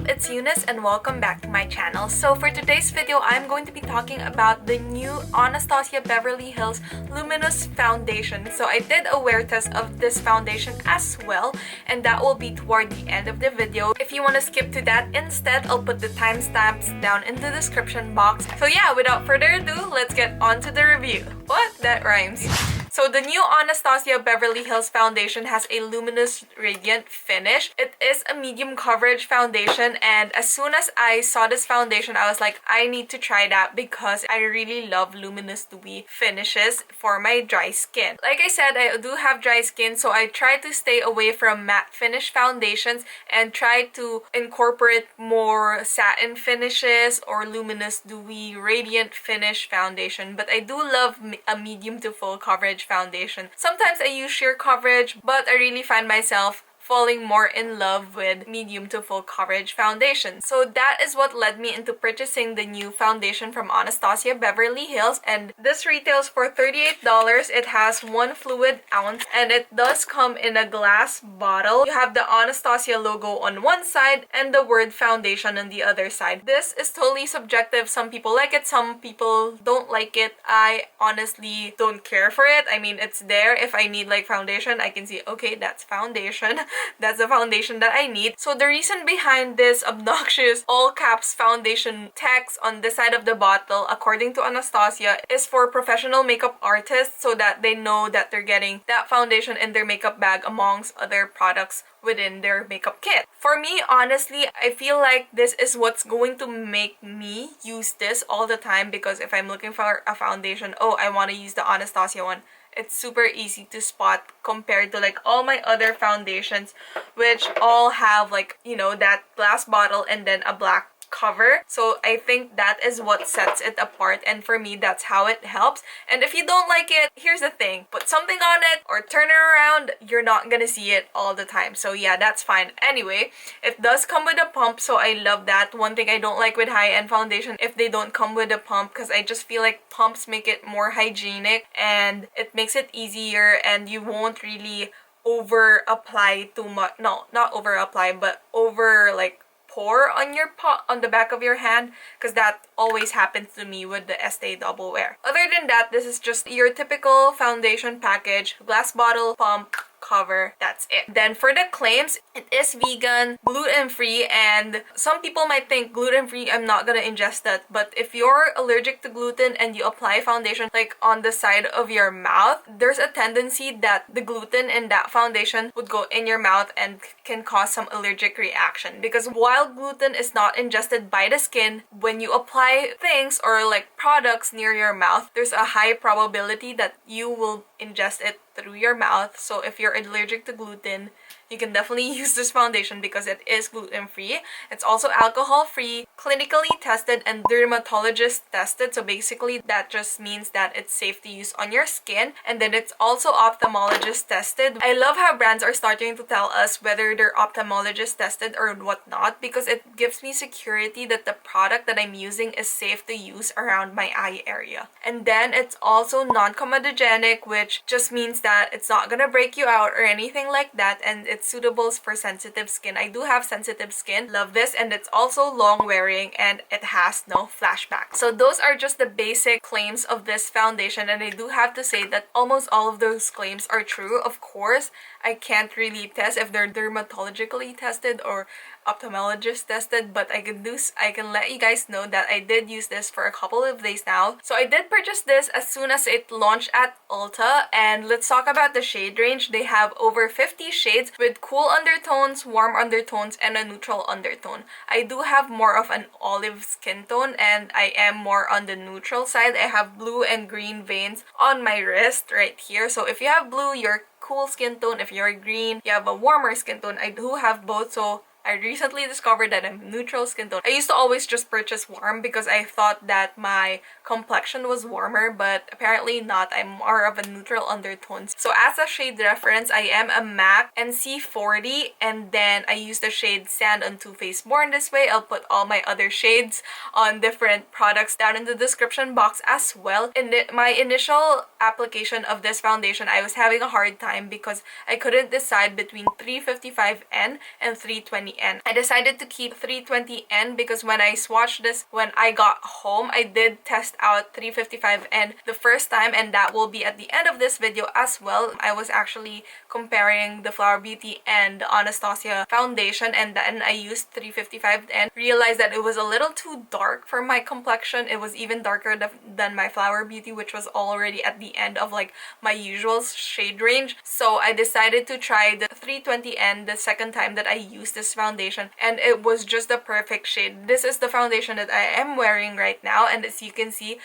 It's Eunice and welcome back to my channel. So for today's video, I'm going to be talking about the new Anastasia Beverly Hills Luminous foundation. So I did a wear test of this foundation as well, and that will be toward the end of the video. If you want to skip to that instead, I'll put the timestamps down in the description box. So yeah, without further ado, let's get on to the review. What? That rhymes. So the new Anastasia Beverly Hills foundation has a luminous radiant finish. It is a medium coverage foundation, and as soon as I saw this foundation, I was like, I need to try that because I really love luminous dewy finishes for my dry skin. Like I said, I do have dry skin, so I try to stay away from matte finish foundations and try to incorporate more satin finishes or luminous dewy radiant finish foundation. But I do love a medium to full coverage foundation. Sometimes I use sheer coverage, but I really find myself falling more in love with medium to full coverage foundation. So that is what led me into purchasing the new foundation from Anastasia Beverly Hills, and this retails for $38. It has 1 fluid ounce and it does come in a glass bottle. You have the Anastasia logo on one side and the word foundation on the other side. This is totally subjective. Some people like it, some people don't like it. I honestly don't care for it. I mean, it's there. If I need like foundation, I can see, okay, that's foundation. That's the foundation that I need. So the reason behind this obnoxious all caps foundation text on the side of the bottle, according to Anastasia, is for professional makeup artists so that they know that they're getting that foundation in their makeup bag amongst other products within their makeup kit. For me, honestly, I feel like this is what's going to make me use this all the time, because if I'm looking for a foundation, oh, I want to use the Anastasia one, it's super easy to spot compared to like all my other foundations, which all have like, you know, that glass bottle and then a black cover. So I think that is what sets it apart, and for me, that's how it helps. And if you don't like it, here's the thing, put something on it or turn it around, you're not gonna see it all the time. So yeah, that's fine. Anyway, it does come with a pump, so I love that. One thing I don't like with high-end foundation, if they don't come with a pump, because I just feel like pumps make it more hygienic and it makes it easier, and you won't really over apply too much. No, not over apply, but over like pour on your on the back of your hand, because that always happens to me with the Estee Double Wear. Other than that, this is just your typical foundation package, glass bottle, pump, cover, that's it. Then for the claims, it is vegan, gluten-free, and some people might think gluten-free, I'm not gonna ingest that, but if you're allergic to gluten and you apply foundation like on the side of your mouth, there's a tendency that the gluten in that foundation would go in your mouth and can cause some allergic reaction, because while gluten is not ingested by the skin, when you apply things or like products near your mouth, there's a high probability that you will ingest it through your mouth. So if you're allergic to gluten, you can definitely use this foundation because it is gluten-free. It's also alcohol-free, clinically tested, and dermatologist tested. So basically, that just means that it's safe to use on your skin. And then it's also ophthalmologist tested. I love how brands are starting to tell us whether they're ophthalmologist tested or whatnot, because it gives me security that the product that I'm using is safe to use around my eye area. And then it's also non-comedogenic, which just means that it's not gonna break you out or anything like that, and it's suitable for sensitive skin. I do have sensitive skin, love this, and it's also long wearing and it has no flashback. So those are just the basic claims of this foundation, and I do have to say that almost all of those claims are true. Of course, I can't really test if they're dermatologically tested or ophthalmologist tested, but I can let you guys know that I did use this for a couple of days now. So I did purchase this as soon as it launched at ULTA, and let's talk about the shade range. They have over 50 shades with cool undertones, warm undertones, and a neutral undertone. I do have more of an olive skin tone, and I am more on the neutral side. I have blue and green veins on my wrist right here. So if you have blue, you're cool skin tone. If you're green, you have a warmer skin tone. I do have both, so I recently discovered that I'm neutral skin tone. I used to always just purchase warm because I thought that my complexion was warmer, but apparently not. I'm more of a neutral undertones. So as a shade reference, I am a MAC NC40, and then I use the shade Sand on Too Faced Born This Way. I'll put all my other shades on different products down in the description box as well. In my initial application of this foundation, I was having a hard time because I couldn't decide between 355N and 320N. I decided to keep 320N because when I swatched this when I got home, I did test out 355N the first time, and that will be at the end of this video as well. I was actually comparing the Flower Beauty and the Anastasia foundation, and then I used 355N. Realized that it was a little too dark for my complexion. It was even darker than my Flower Beauty, which was already at the end of like my usual shade range. So I decided to try the 320N the second time that I used this foundation, and it was just the perfect shade. This is the foundation that I am wearing right now, and as you can see,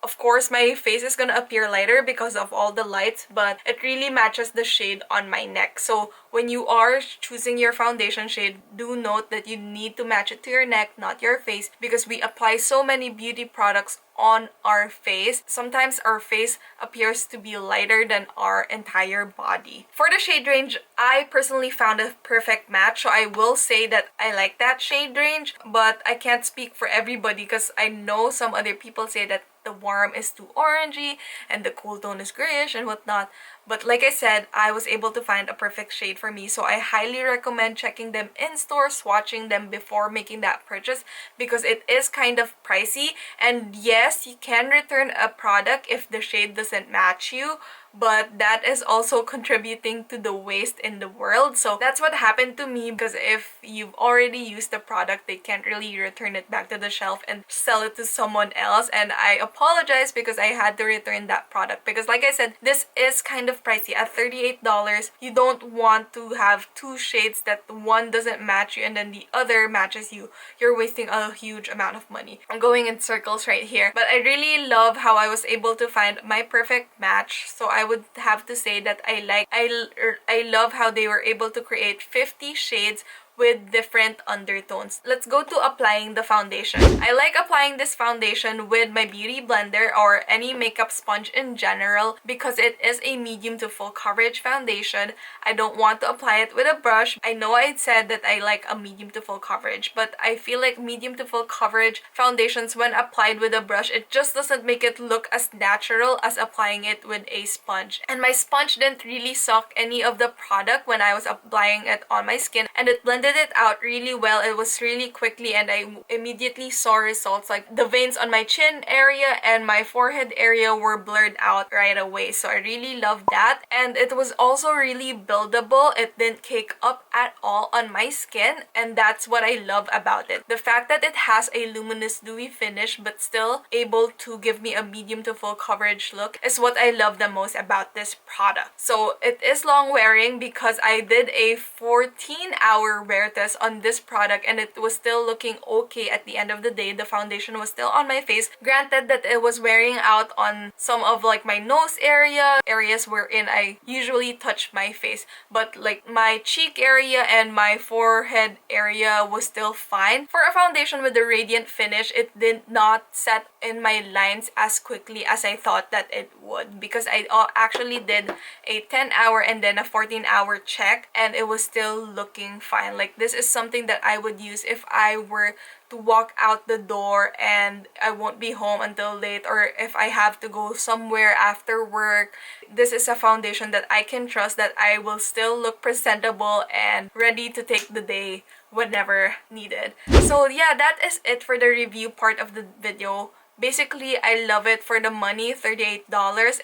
of course my face is gonna appear lighter because of all the lights, but it really matches the shade on my neck. So when you are choosing your foundation shade, do note that you need to match it to your neck, not your face, because we apply so many beauty products on our face. Sometimes our face appears to be lighter than our entire body. For the shade range, I personally found a perfect match, so I will say that I like that shade range, but I can't speak for everybody because I know some other people say that the warm is too orangey and the cool tone is grayish and whatnot. But like I said, I was able to find a perfect shade for me, so I highly recommend checking them in store, swatching them before making that purchase, because it is kind of pricey. And yes, you can return a product if the shade doesn't match you, but that is also contributing to the waste in the world. So that's what happened to me, because if you've already used the product, they can't really return it back to the shelf and sell it to someone else. And I apologize because I had to return that product, because like I said, this is kind of pricey. At $38, you don't want to have two shades that one doesn't match you and then the other matches you. You're wasting a huge amount of money. I'm going in circles right here, but I really love how I was able to find my perfect match. So I would have to say that I love how they were able to create 50 shades with different undertones. Let's go to applying the foundation. I like applying this foundation with my beauty blender or any makeup sponge in general because it is a medium to full coverage foundation. I don't want to apply it with a brush. I know I said that I like a medium to full coverage, but I feel like medium to full coverage foundations, when applied with a brush, it just doesn't make it look as natural as applying it with a sponge. And my sponge didn't really suck any of the product when I was applying it on my skin, and it blended it out really well. It was really quickly, and I immediately saw results. Like the veins on my chin area and my forehead area were blurred out right away, so I really loved that. And it was also really buildable. It didn't cake up at all on my skin, and that's what I love about it. The fact that it has a luminous dewy finish but still able to give me a medium to full coverage look is what I love the most about this product. So it is long wearing because I did a 14-hour wear test on this product, and it was still looking okay at the end of the day. The foundation was still on my face. Granted that it was wearing out on some of like my nose areas wherein I usually touch my face, but like my cheek area and my forehead area was still fine. For a foundation with a radiant finish, it did not set in my lines as quickly as I thought that it would, because I actually did a 10-hour and then a 14-hour check, and it was still looking fine. Like this is something that I would use if I were to walk out the door and I won't be home until late, or if I have to go somewhere after work. This is a foundation that I can trust that I will still look presentable and ready to take the day whenever needed. So yeah, that is it for the review part of the video. Basically, I love it for the money, $38,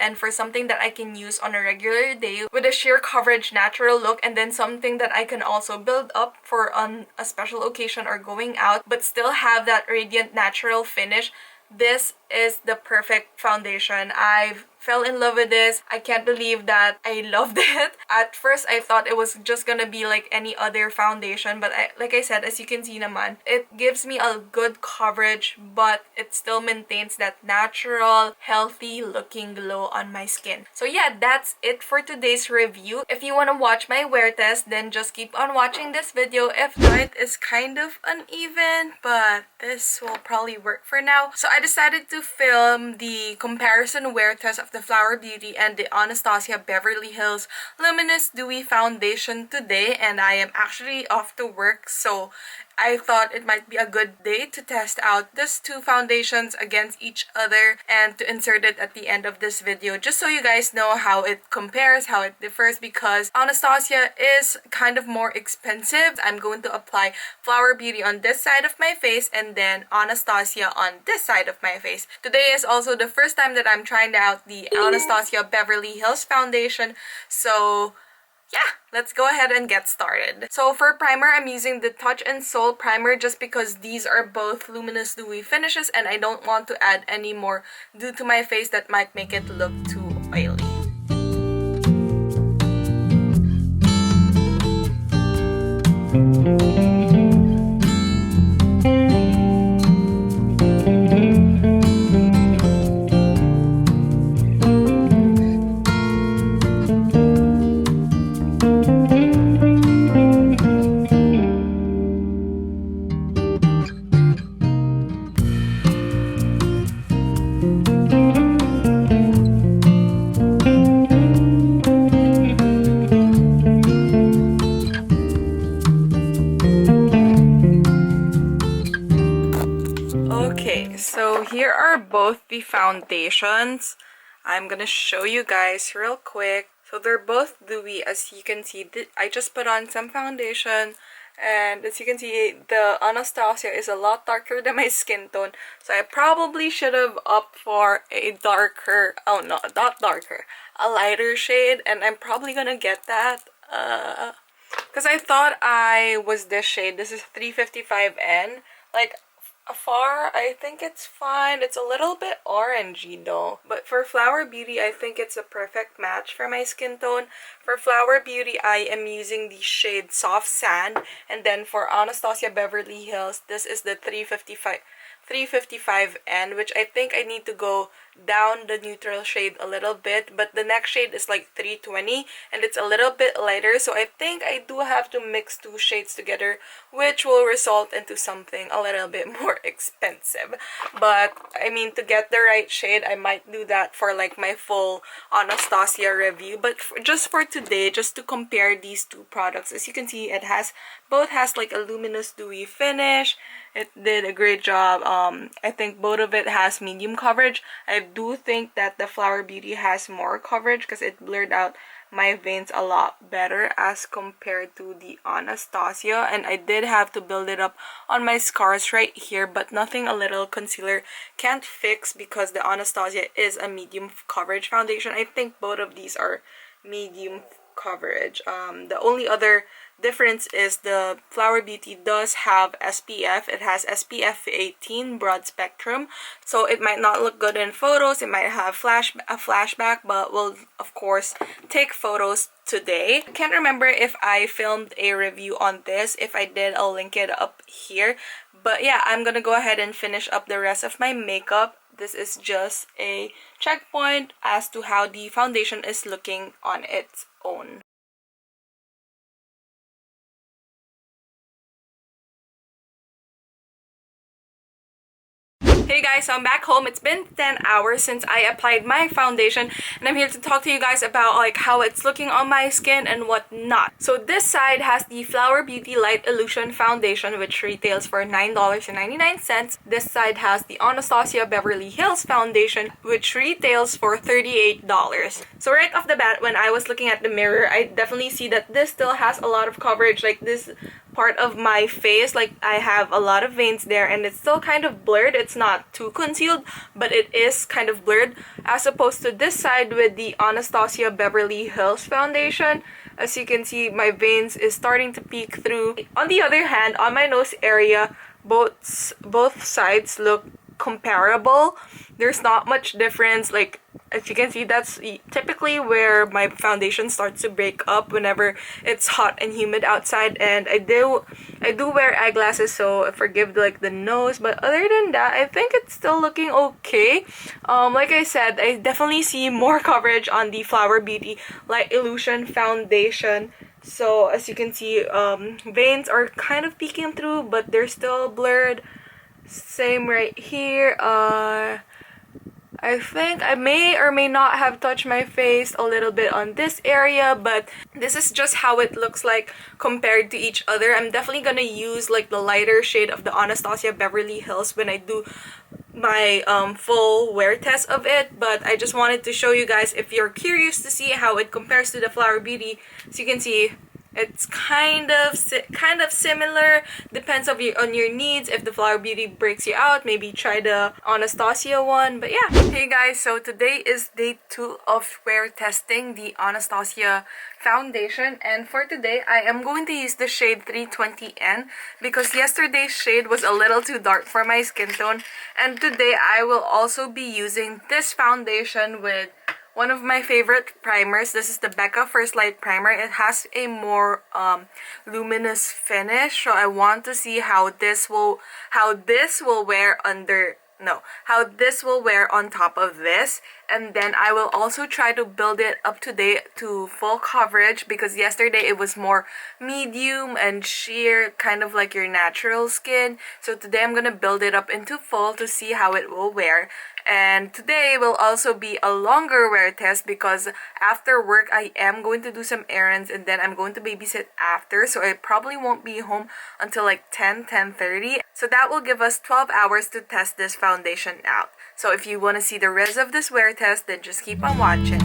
and for something that I can use on a regular day with a sheer coverage natural look, and then something that I can also build up for on a special occasion or going out but still have that radiant natural finish. This is the perfect foundation. I've fell in love with this. I can't believe that I loved it. At first, I thought it was just gonna be like any other foundation, but like I said, as you can see naman, it gives me a good coverage, but it still maintains that natural, healthy looking glow on my skin. So yeah, that's it for today's review. If you want to watch my wear test, then just keep on watching this video. If light is kind of uneven, but this will probably work for now. So I decided to film the comparison wear test of the Flower Beauty and the Anastasia Beverly Hills Luminous Dewy Foundation today, and I am actually off to work, so I thought it might be a good day to test out these two foundations against each other and to insert it at the end of this video just so you guys know how it compares, how it differs, because Anastasia is kind of more expensive. I'm going to apply Flower Beauty on this side of my face and then Anastasia on this side of my face. Today is also the first time that I'm trying out the Anastasia Beverly Hills foundation, so yeah, let's go ahead and get started. So for primer, I'm using the Touch and Soul primer just because these are both luminous dewy finishes and I don't want to add any more dew to my face that might make it look too oily. So here are both the foundations. I'm gonna show you guys real quick. So they're both dewy, as you can see. I just put on some foundation, and as you can see, the Anastasia is a lot darker than my skin tone. So I probably should have opted for a darker, oh no, not darker, a lighter shade, and I'm probably gonna get that. Because I thought I was this shade. This is 355N. Like, afar, I think it's fine. It's a little bit orangey though. But for Flower Beauty, I think it's a perfect match for my skin tone. For Flower Beauty, I am using the shade Soft Sand. And then for Anastasia Beverly Hills, this is the 355N, which I think I need to go down the neutral shade a little bit, but the next shade is like 320 and it's a little bit lighter, so I think I do have to mix two shades together, which will result into something a little bit more expensive. But I mean, to get the right shade, I might do that for like my full Anastasia review. But just for today, just to compare these two products, as you can see, it has both has like a luminous dewy finish. It did a great job. I think both of it has medium coverage. I do think that the Flower Beauty has more coverage because it blurred out my veins a lot better as compared to the Anastasia, and I did have to build it up on my scars right here, but nothing a little concealer can't fix because the Anastasia is a medium coverage foundation. I think both of these are medium coverage. The only other difference is the Flower Beauty does have SPF. It has SPF 18 broad spectrum, so it might not look good in photos. It might have a flashback, but we'll of course take photos today. I can't remember if I filmed a review on this. If I did, I'll link it up here. But yeah, I'm gonna go ahead and finish up the rest of my makeup. This is just a checkpoint as to how the foundation is looking on its own. Hey guys, so I'm back home. It's been 10 hours since I applied my foundation, and I'm here to talk to you guys about like how it's looking on my skin and whatnot. So this side has the Flower Beauty Light Illusion Foundation, which retails for $9.99. This side has the Anastasia Beverly Hills Foundation, which retails for $38. So right off the bat, when I was looking at the mirror, I definitely see that this still has a lot of coverage. Like this part of my face, like I have a lot of veins there, and it's still kind of blurred. It's not too concealed, but it is kind of blurred, as opposed to this side with the Anastasia Beverly Hills foundation. As you can see, my veins is starting to peek through. On the other hand, on my nose area, both sides look comparable. There's not much difference. Like, as you can see, that's typically where my foundation starts to break up whenever it's hot and humid outside. And I do wear eyeglasses, so forgive like the nose, but other than that, I think it's still looking okay. Like I said, I definitely see more coverage on the Flower Beauty Light Illusion foundation. So as you can see, veins are kind of peeking through, but they're still blurred. Same right here. I think I may or may not have touched my face a little bit on this area, but this is just how it looks like compared to each other. I'm definitely gonna use like the lighter shade of the Anastasia Beverly Hills when I do my full wear test of it, but I just wanted to show you guys if you're curious to see how it compares to the Flower Beauty. So you can see it's kind of similar. Depends on your needs. If the Flower Beauty breaks you out, maybe try the Anastasia one. But yeah. Hey guys, so today is day 2 of wear testing the Anastasia foundation, and for today I am going to use the shade 320N because yesterday's shade was a little too dark for my skin tone, and today I will also be using this foundation with one of my favorite primers. This is the Becca First Light Primer. It has a more luminous finish, so I want to see how this will wear on top of this. And then I will also try to build it up today to full coverage because yesterday it was more medium and sheer, kind of like your natural skin. So today I'm gonna build it up into full to see how it will wear. And today will also be a longer wear test because after work I am going to do some errands and then I'm going to babysit after, so I probably won't be home until like 10:30. So that will give us 12 hours to test this foundation out. So if you want to see the rest of this wear test, then just keep on watching.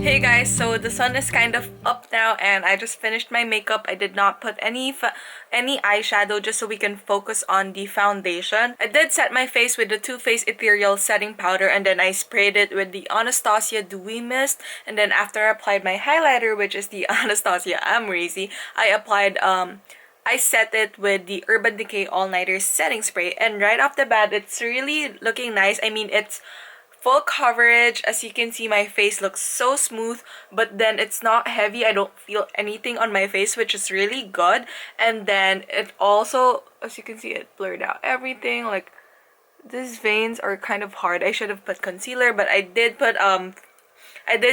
Hey guys, so the sun is kind of up now and I just finished my makeup. I did not put any eyeshadow just so we can focus on the foundation. I did set my face with the Too Faced Ethereal Setting Powder and then I sprayed it with the Anastasia Dewy Mist, and then after I applied my highlighter, which is the Anastasia Amrezy, I set it with the Urban Decay All Nighter Setting Spray, and right off the bat it's really looking nice. I mean, it's full coverage. As you can see, my face looks so smooth, but then it's not heavy. I don't feel anything on my face, which is really good. And then it also, as you can see, it blurred out everything. Like, these veins are kind of hard. I should have put concealer, but I did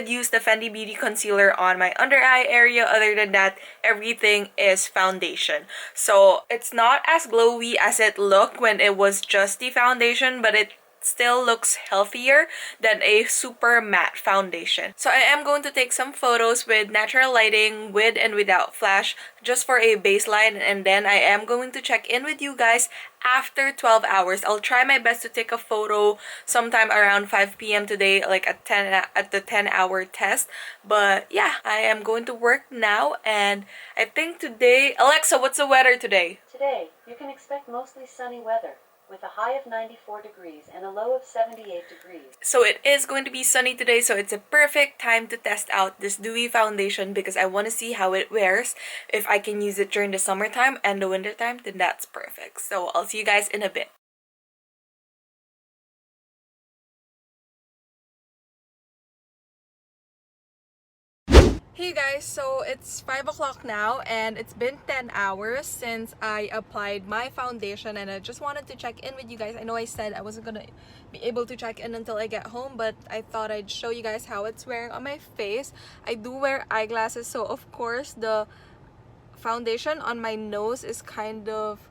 use the Fenty Beauty concealer on my under eye area. Other than that, everything is foundation. So it's not as glowy as it looked when it was just the foundation, but it still looks healthier than a super matte foundation. So I am going to take some photos with natural lighting, with and without flash, just for a baseline, and then I am going to check in with you guys after 12 hours. I'll try my best to take a photo sometime around 5 p.m. today, like at the 10-hour test. But yeah, I am going to work now, and I think today... Alexa, what's the weather today? Today, you can expect mostly sunny weather, with a high of 94 degrees and a low of 78 degrees. So it is going to be sunny today, so it's a perfect time to test out this dewy foundation because I want to see how it wears. If I can use it during the summertime and the wintertime, then that's perfect. So I'll see you guys in a bit. Hey guys, so it's 5 o'clock now and it's been 10 hours since I applied my foundation, and I just wanted to check in with you guys. I know I said I wasn't gonna be able to check in until I get home, but I thought I'd show you guys how it's wearing on my face. I do wear eyeglasses, so of course the foundation on my nose is kind of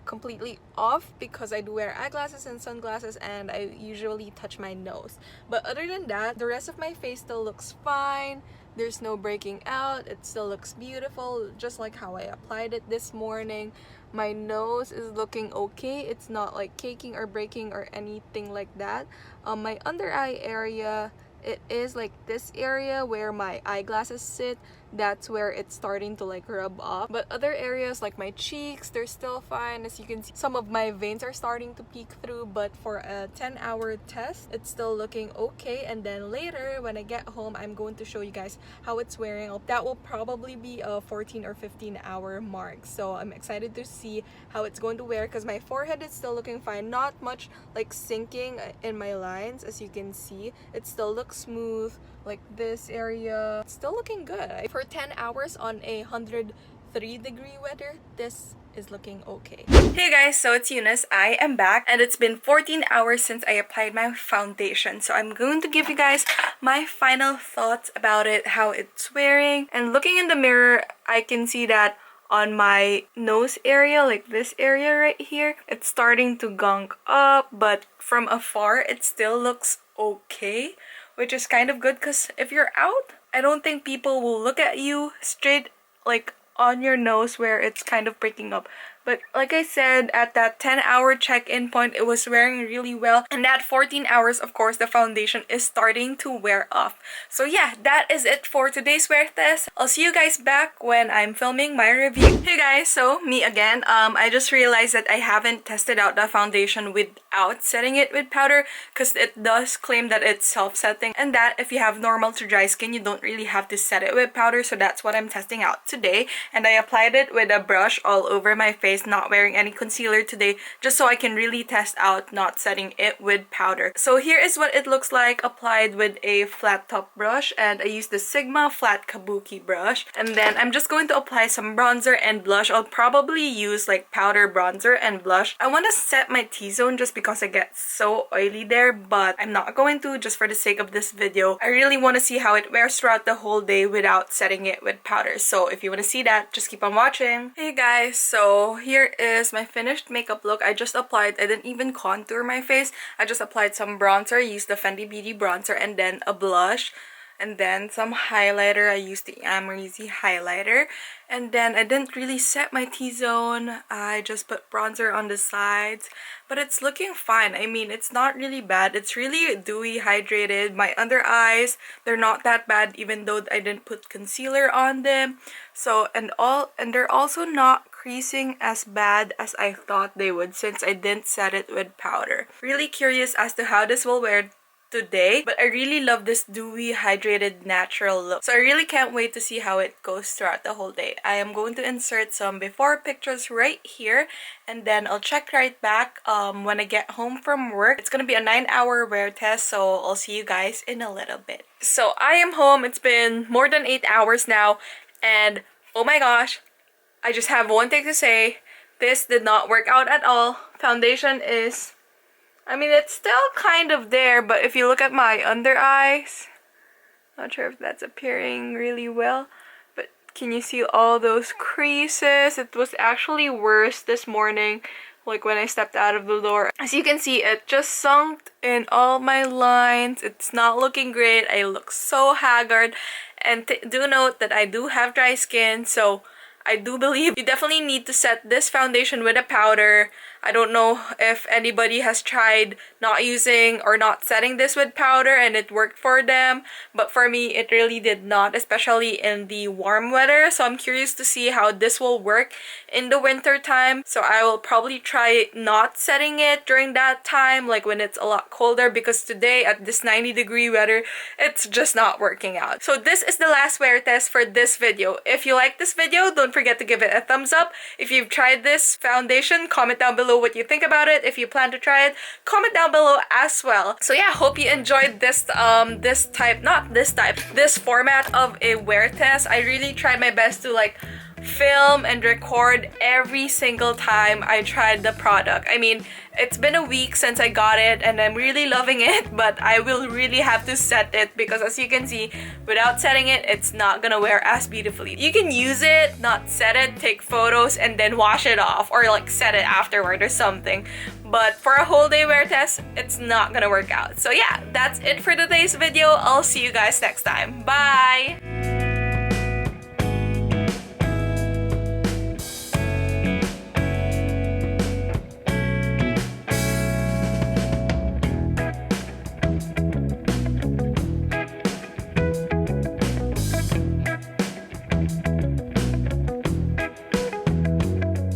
completely off because I do wear eyeglasses and sunglasses and I usually touch my nose. But other than that, the rest of my face still looks fine. There's no breaking out. It still looks beautiful, just like how I applied it this morning. My nose is looking okay. It's not like caking or breaking or anything like that. My under eye area, it is like this area where my eyeglasses sit. That's where it's starting to like rub off. But other areas like my cheeks, they're still fine. As you can see, some of my veins are starting to peek through, but for a 10-hour test, it's still looking okay. And then later when I get home, I'm going to show you guys how it's wearing. That will probably be a 14 or 15-hour mark. So I'm excited to see how it's going to wear because my forehead is still looking fine. Not much like sinking in my lines, as you can see. It still looks smooth. Like this area, it's still looking good. For 10 hours on a 103-degree weather, this is looking okay. Hey guys, so it's Eunice. I am back and it's been 14 hours since I applied my foundation. So I'm going to give you guys my final thoughts about it, how it's wearing. And looking in the mirror, I can see that on my nose area, like this area right here, it's starting to gunk up, but from afar, it still looks okay, which is kind of good because if you're out, I don't think people will look at you straight like on your nose where it's kind of breaking up. But like I said, at that 10-hour check-in point, it was wearing really well. And at 14 hours, of course, the foundation is starting to wear off. So yeah, that is it for today's wear test. I'll see you guys back when I'm filming my review. Hey guys, so me again. I just realized that I haven't tested out the foundation without setting it with powder because it does claim that it's self-setting, and that if you have normal to dry skin, you don't really have to set it with powder. So that's what I'm testing out today. And I applied it with a brush all over my face, not wearing any concealer today, just so I can really test out not setting it with powder. So here is what it looks like applied with a flat top brush, and I used the Sigma flat kabuki brush. And then I'm just going to apply some bronzer and blush. I'll probably use like powder, bronzer, and blush. I want to set my T-zone just because I get so oily there, but I'm not going to just for the sake of this video. I really want to see how it wears throughout the whole day without setting it with powder. So if you want to see that, just keep on watching. Hey guys, so here is my finished makeup look. I just applied, I didn't even contour my face. I just applied some bronzer, used the Fenty Beauty bronzer, and then a blush. And then some highlighter. I used the Amrezy highlighter. And then I didn't really set my T-zone. I just put bronzer on the sides. But it's looking fine. I mean, it's not really bad. It's really dewy, hydrated. My under eyes, they're not that bad even though I didn't put concealer on them. So, and they're also not creasing as bad as I thought they would since I didn't set it with powder. Really curious as to how this will wear today, but I really love this dewy, hydrated, natural look. So I really can't wait to see how it goes throughout the whole day. I am going to insert some before pictures right here, and then I'll check right back when I get home from work. It's gonna be a 9-hour wear test, so I'll see you guys in a little bit. So I am home. It's been more than 8 hours now, and oh my gosh, I just have one thing to say. This did not work out at all. Foundation is, I mean, it's still kind of there, but if you look at my under eyes, not sure if that's appearing really well, but can you see all those creases? It was actually worse this morning like when I stepped out of the door. As you can see, it just sunk in all my lines. It's not looking great. I look so haggard. And do note that I do have dry skin, so I do believe you definitely need to set this foundation with a powder. I don't know if anybody has tried not using or not setting this with powder and it worked for them, but for me it really did not, especially in the warm weather. So I'm curious to see how this will work in the winter time. So I will probably try not setting it during that time, like when it's a lot colder, because today at this 90-degree weather, it's just not working out. So this is the last wear test for this video. If you like this video, don't forget to give it a thumbs up. If you've tried this foundation, comment down below what you think about it. If you plan to try it, comment down below as well. So yeah, hope you enjoyed this this format of a wear test. I really tried my best to like film and record every single time I tried the product. I mean, it's been a week since I got it and I'm really loving it, but I will really have to set it because as you can see, without setting it, it's not gonna wear as beautifully. You can use it, not set it, take photos, and then wash it off or like set it afterward or something. But for a whole day wear test, it's not gonna work out. So yeah, that's it for today's video. I'll see you guys next time. Bye!